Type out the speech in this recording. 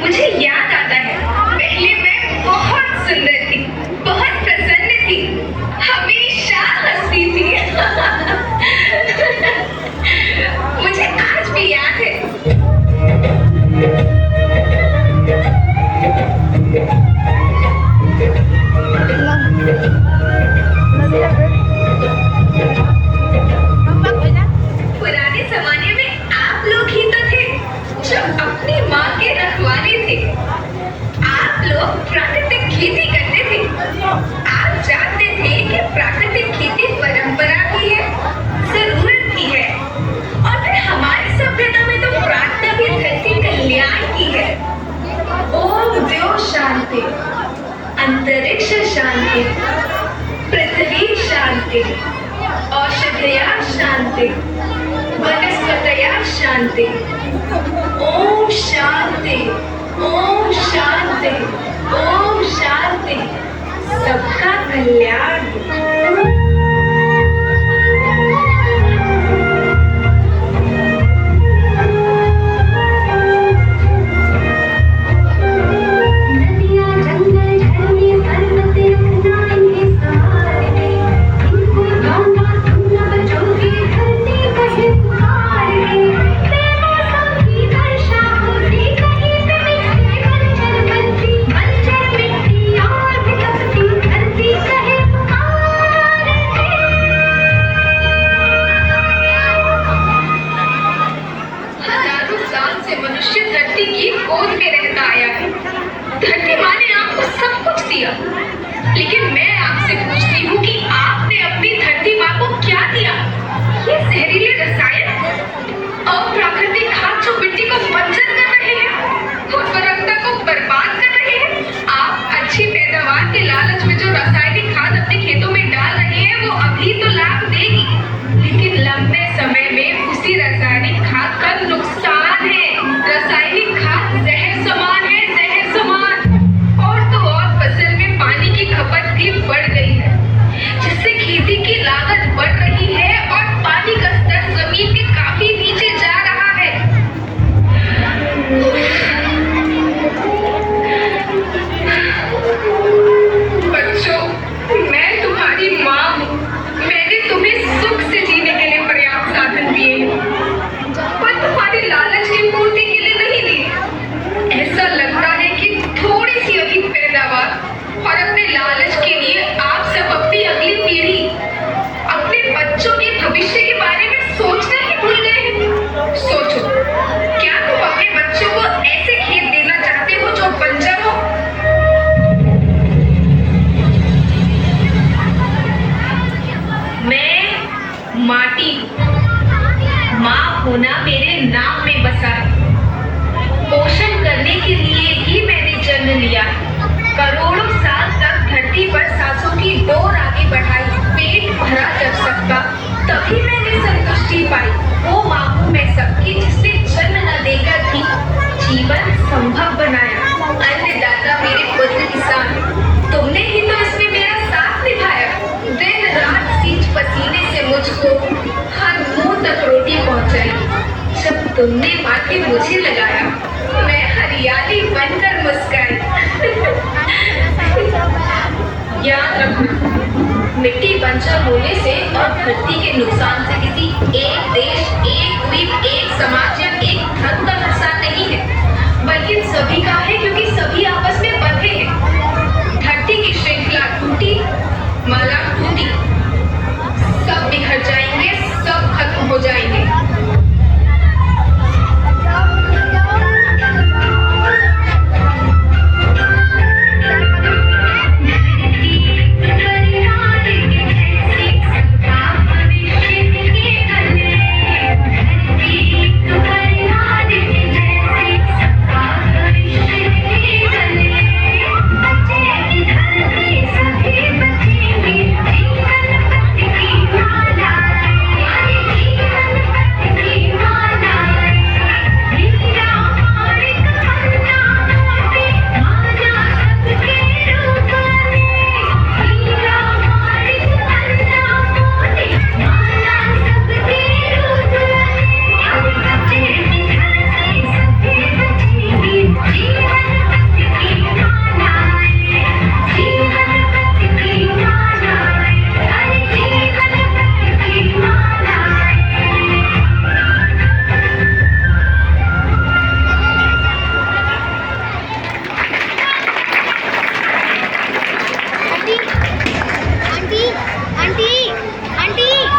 मुझे याद आता है, पहले मैं बहुत सुंदर थी, बहुत प्रसन्न थी, हमेशा हंसती थी। मुझे आज भी याद है। पुराने जमाने में आप लोग ही तो थे जो अपनी माँ के रखवाले थे। आप लोग प्राकृतिक खेती करते थे। आप जानते थे कि प्राकृतिक खेती परंपरा की है, जरूरत की है, और फिर हमारी सभ्यता में तो प्रार्थना भी धरती कल्याण की है। ओम द्यो शांति, अंतरिक्ष शांति, पृथ्वी शांति, औषधया शांति, वनस्पतया शांति। ओम शांति, ओम शांति, ओम शांति। सबका कल्याण। मनुष्य धरती की गोद में रहता आया है। धरती माँ ने आपको सब कुछ दिया, लेकिन मैं आपसे पूछती हूँ कि आपने अपनी धरती माँ को क्या दिया? ये जहरीले रसायन, अप्राकृतिक खाद जो मिट्टी को बंजर कर रहे हैं, उर्वरकता को बर्बाद कर रहे हैं। आप अच्छी पैदावार के लालच में जो रासायनिक खाद अपने खेतों में डाल रहे हैं, वो अभी तो लाभ देगी, लेकिन लंबे समय में उसी रासायनिक खाद का नुकसान है। रासायनिक खाद जहर समान है, जहर समान। और तो और फसल में पानी की खपत भी बढ़ गई है, जिससे खेती की लागत बढ़ रही है और पानी का स्तर जमीन के काफी नीचे जा रहा है। बच्चों, मैं तुम्हारी माँ हूँ। मैंने तुम्हें सुख से जीने के लिए पर्याप्त साधन दिए हैं, पर तुम्हारी लालच की पूर्ति के लिए नहीं दिए। ऐसा लगता है कि थोड़ी सी अधिक पैदावार और अपने लालच के लिए आप सब अपनी अगली पीढ़ी, अपने बच्चों के भविष्य के बारे में सोचना ही भूल गए हैं। सोचो, क्या तुम अपने बच्चों को ऐसे खेत देना चाहते हो जो बंजर हो? मैं माटी, माँ होना मेरे नाम में बसा है। पोषण करने के लिए ही मैंने जन्म लिया। करोड़ों साल तक धरती पर सांसों की डोर आगे बढ़ाई। पेट भरा जब सबका, तभी मैंने संतुष्टि पाई। वो माँ हूँ मैं सबकी, जिसने जन्म न देकर भी जीवन संभव बनाया। अन्नदाता मेरे पुत्र किसान, तुमने ही तो इसमें मेरा साथ निभाया। दिन रात सींच पसीने से मुझको हर मुंह तक रोटी पहुंचाई। जब तुमने माथे मुझे लगाया, मैं हरियाली बनकर मुस्काई। याद रखना, मिट्टी बंजर होने से और धरती के नुकसान